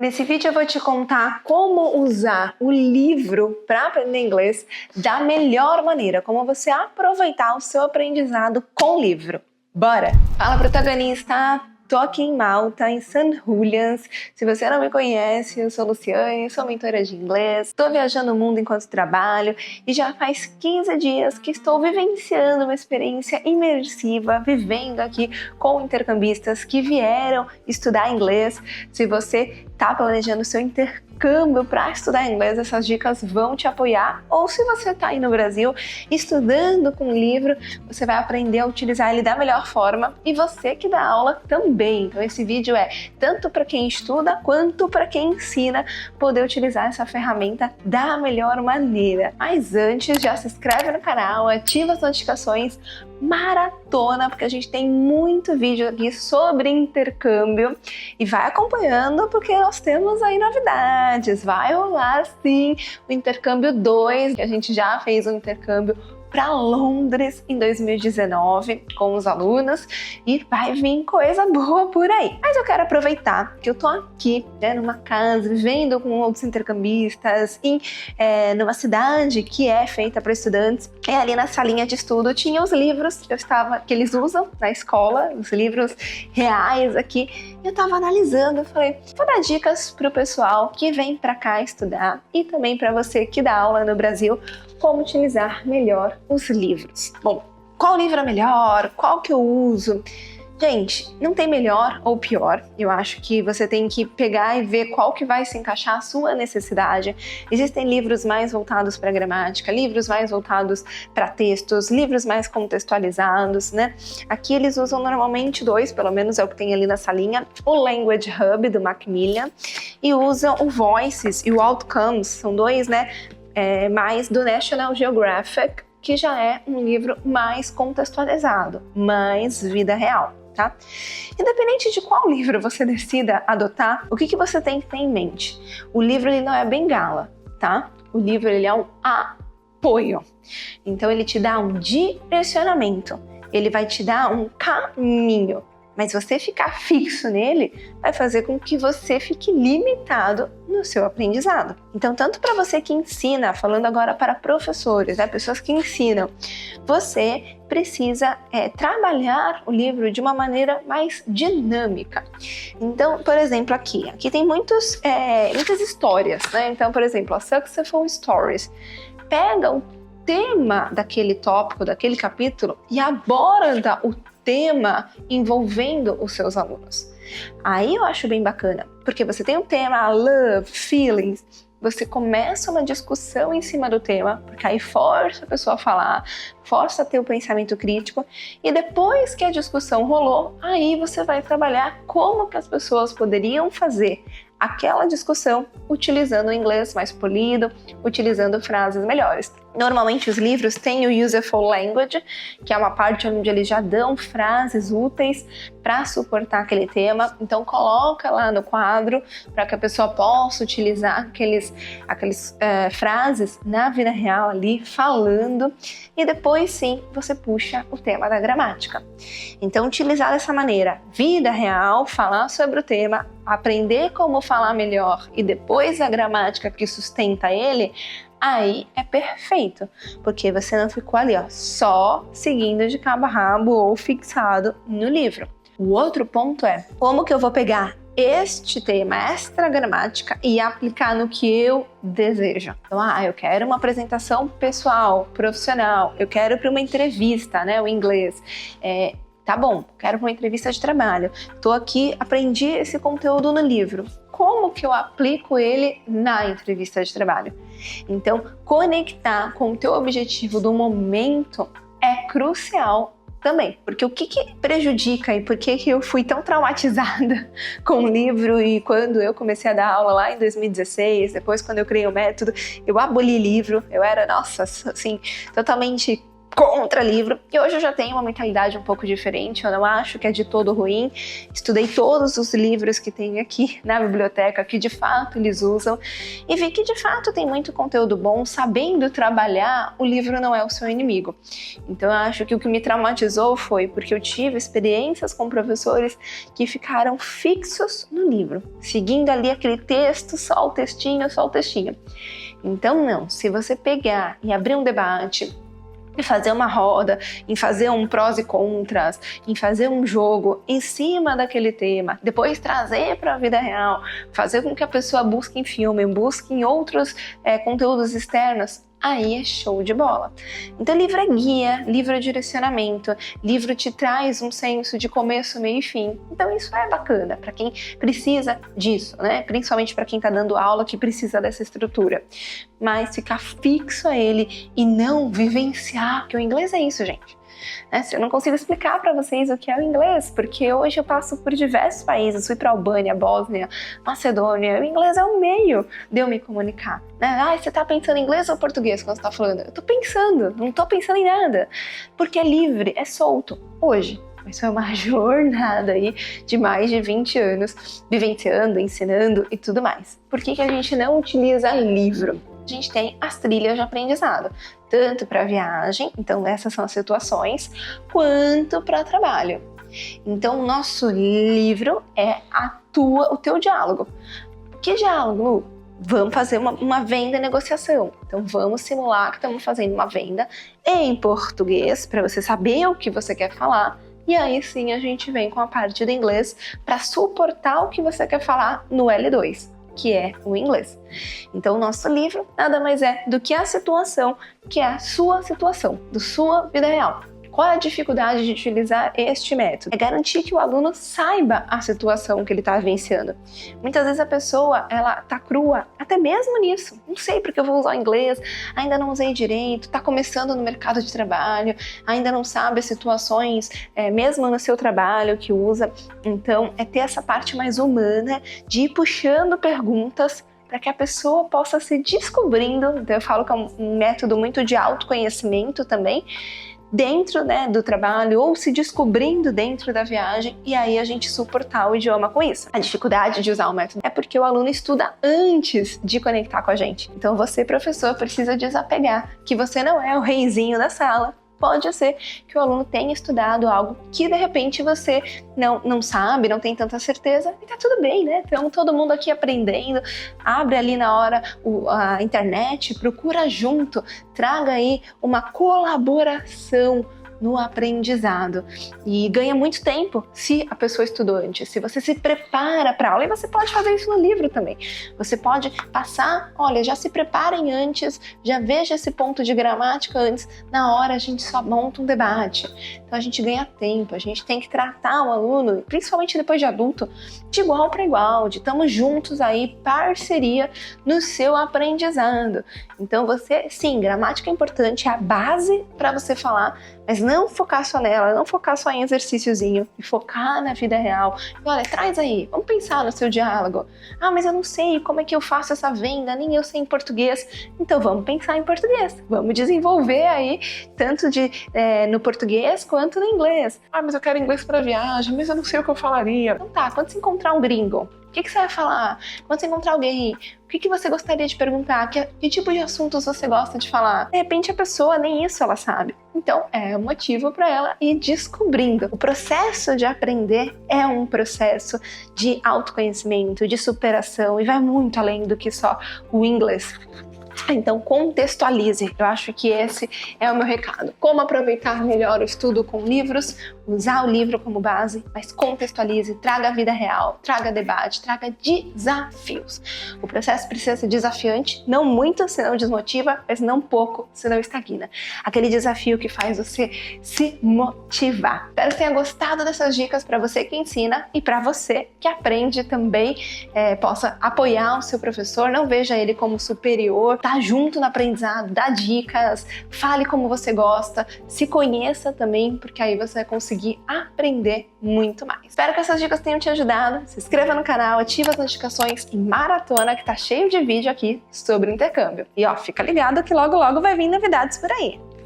Nesse vídeo eu vou te contar como usar o livro para aprender inglês da melhor maneira, como você aproveitar o seu aprendizado com o livro. Bora! Fala, protagonista! Tô aqui em Malta, em St. Julians. Se você não me conhece, eu sou Luciane, sou mentora de inglês. Estou viajando o mundo enquanto trabalho e já faz 15 dias que estou vivenciando uma experiência imersiva, vivendo aqui com intercambistas que vieram estudar inglês. Se você está planejando seu intercâmbio para estudar inglês, essas dicas vão te apoiar. Ou se você está aí no Brasil estudando com um livro, você vai aprender a utilizar ele da melhor forma e você que dá aula também. Então esse vídeo é tanto para quem estuda quanto para quem ensina poder utilizar essa ferramenta da melhor maneira. Mas antes, já se inscreve no canal, ativa as notificações, maratona, porque a gente tem muito vídeo aqui sobre intercâmbio e vai acompanhando porque nós temos aí novidades. Vai rolar sim o intercâmbio 2, que a gente já fez um intercâmbio para Londres em 2019 com os alunos e vai vir coisa boa por aí. Mas eu quero aproveitar que eu tô aqui, né, numa casa, vivendo com outros intercambistas numa cidade que é feita para estudantes. E ali na salinha de estudo tinha os livros que eles usam na escola, os livros reais aqui. Eu tava analisando, eu falei, vou dar dicas pro pessoal que vem para cá estudar e também para você que dá aula no Brasil, como utilizar melhor os livros. Bom, qual livro é melhor? Qual que eu uso? Gente, não tem melhor ou pior. Eu acho que você tem que pegar e ver qual que vai se encaixar à sua necessidade. Existem livros mais voltados para gramática, livros mais voltados para textos, livros mais contextualizados, né? Aqui eles usam normalmente dois, pelo menos é o que tem ali na salinha, o Language Hub do Macmillan e usam o Voices e o Outcomes, são dois, né? Mais do National Geographic, que já é um livro mais contextualizado, mais vida real, tá? Independente de qual livro você decida adotar, o que você tem que ter em mente? O livro ele não é bengala, tá? O livro ele é um apoio. Então ele te dá um direcionamento, ele vai te dar um caminho. Mas você ficar fixo nele vai fazer com que você fique limitado no seu aprendizado. Então, tanto para você que ensina, falando agora para professores, né, pessoas que ensinam, você precisa trabalhar o livro de uma maneira mais dinâmica. Então, por exemplo, aqui tem muitas histórias, né? Então, por exemplo, a Successful Stories pega o tema daquele tópico, daquele capítulo e aborda o tema envolvendo os seus alunos. Aí eu acho bem bacana, porque você tem um tema, love, feelings, você começa uma discussão em cima do tema, porque aí força a pessoa a falar, força a ter o pensamento crítico, e depois que a discussão rolou, aí você vai trabalhar como que as pessoas poderiam fazer aquela discussão utilizando o inglês mais polido, utilizando frases melhores. Normalmente os livros têm o Useful Language, que é uma parte onde eles já dão frases úteis para suportar aquele tema. Então coloca lá no quadro para que a pessoa possa utilizar aqueles frases na vida real ali, falando, e depois sim você puxa o tema da gramática. Então utilizar dessa maneira, vida real, falar sobre o tema, aprender como falar melhor e depois a gramática que sustenta ele, aí é perfeito, porque você não ficou ali só seguindo de cabo a rabo ou fixado no livro. O outro ponto é como que eu vou pegar este tema, esta gramática, e aplicar no que eu desejo. Então, eu quero uma apresentação pessoal, profissional, eu quero para uma entrevista, né, o inglês. Tá bom, quero uma entrevista de trabalho. Tô aqui, aprendi esse conteúdo no livro. Como que eu aplico ele na entrevista de trabalho? Então, conectar com o teu objetivo do momento é crucial também. Porque o que prejudica e por que eu fui tão traumatizada com o livro e quando eu comecei a dar aula lá em 2016, depois quando eu criei o método, eu aboli livro, eu era, nossa, assim, totalmente contra livro, e hoje eu já tenho uma mentalidade um pouco diferente, eu não acho que é de todo ruim. Estudei todos os livros que tem aqui na biblioteca, que de fato eles usam, e vi que de fato tem muito conteúdo bom. Sabendo trabalhar, o livro não é o seu inimigo. Então eu acho que o que me traumatizou foi porque eu tive experiências com professores que ficaram fixos no livro, seguindo ali aquele texto, só o textinho, só o textinho. Então não, se você pegar e abrir um debate, em fazer uma roda, em fazer um prós e contras, em fazer um jogo em cima daquele tema, depois trazer para a vida real, fazer com que a pessoa busque em filme, busque em outros conteúdos externos, aí é show de bola. Então livro é guia, livro é direcionamento, livro te traz um senso de começo, meio e fim. Então isso é bacana para quem precisa disso, né? Principalmente para quem está dando aula que precisa dessa estrutura. Mas ficar fixo a ele e não vivenciar, porque o inglês é isso, gente. Eu não consigo explicar para vocês o que é o inglês, porque hoje eu passo por diversos países, fui para Albânia, Bósnia, Macedônia, o inglês é um meio de eu me comunicar. Você tá pensando em inglês ou português quando você tá falando? Eu tô pensando, não tô pensando em nada, porque é livre, é solto. Hoje, isso é uma jornada aí de mais de 20 anos, vivenciando, ensinando e tudo mais. Por que a gente não utiliza livro? A gente tem as trilhas de aprendizado, tanto para viagem, então essas são as situações, quanto para trabalho. Então o nosso livro é o teu diálogo. Que diálogo? Vamos fazer uma venda e negociação. Então vamos simular que estamos fazendo uma venda em português, para você saber o que você quer falar. E aí sim a gente vem com a parte do inglês para suportar o que você quer falar no L2. Que é o inglês. Então o nosso livro nada mais é do que a situação, que é a sua situação, da sua vida real. Qual é a dificuldade de utilizar este método? É garantir que o aluno saiba a situação que ele está vivenciando. Muitas vezes a pessoa, ela tá crua, até mesmo nisso. Não sei porque eu vou usar o inglês, ainda não usei direito, está começando no mercado de trabalho, ainda não sabe as situações, mesmo no seu trabalho que usa. Então, é ter essa parte mais humana de ir puxando perguntas para que a pessoa possa se descobrindo. Então, eu falo que é um método muito de autoconhecimento também, dentro do trabalho ou se descobrindo dentro da viagem, e aí a gente suportar o idioma com isso. A dificuldade de usar o método é porque o aluno estuda antes de conectar com a gente. Então você, professor, precisa desapegar que você não é o reizinho da sala. Pode ser que o aluno tenha estudado algo que de repente você não sabe, não tem tanta certeza, e tá tudo bem, né? Então todo mundo aqui aprendendo, abre ali na hora a internet, procura junto, traga aí uma colaboração no aprendizado e ganha muito tempo se a pessoa estudou antes, se você se prepara para a aula. E você pode fazer isso no livro também, você pode passar, olha, já se preparem antes, já veja esse ponto de gramática antes, na hora a gente só monta um debate. Então a gente ganha tempo, a gente tem que tratar o aluno, principalmente depois de adulto, de igual para igual, de estamos juntos aí, parceria no seu aprendizado. Então você, sim, gramática é importante, é a base para você falar, mas não focar só nela, não focar só em exercíciozinho, e focar na vida real. E olha, traz aí, vamos pensar no seu diálogo. Mas eu não sei como é que eu faço essa venda, nem eu sei em português. Então vamos pensar em português, vamos desenvolver aí, tanto no português quanto no inglês. Mas eu quero inglês para viagem, mas eu não sei o que eu falaria. Então tá, quando você encontrar um gringo, o que você vai falar? Quando você encontrar alguém, o que você gostaria de perguntar? Que tipo de assuntos você gosta de falar? De repente a pessoa nem isso ela sabe. Então é um motivo para ela ir descobrindo. O processo de aprender é um processo de autoconhecimento, de superação, e vai muito além do que só o inglês. Então contextualize, eu acho que esse é o meu recado. Como aproveitar melhor o estudo com livros, usar o livro como base, mas contextualize, traga a vida real, traga debate, traga desafios. O processo precisa ser desafiante, não muito, senão desmotiva, mas não pouco, senão estagna. Aquele desafio que faz você se motivar. Espero que tenha gostado dessas dicas para você que ensina e para você que aprende também, possa apoiar o seu professor, não veja ele como superior, tá junto no aprendizado, dá dicas, fale como você gosta, se conheça também, porque aí você vai conseguir aprender muito mais. Espero que essas dicas tenham te ajudado. Se inscreva no canal, ativa as notificações e maratona, que tá cheio de vídeo aqui sobre intercâmbio. E fica ligado que logo logo vai vir novidades por aí.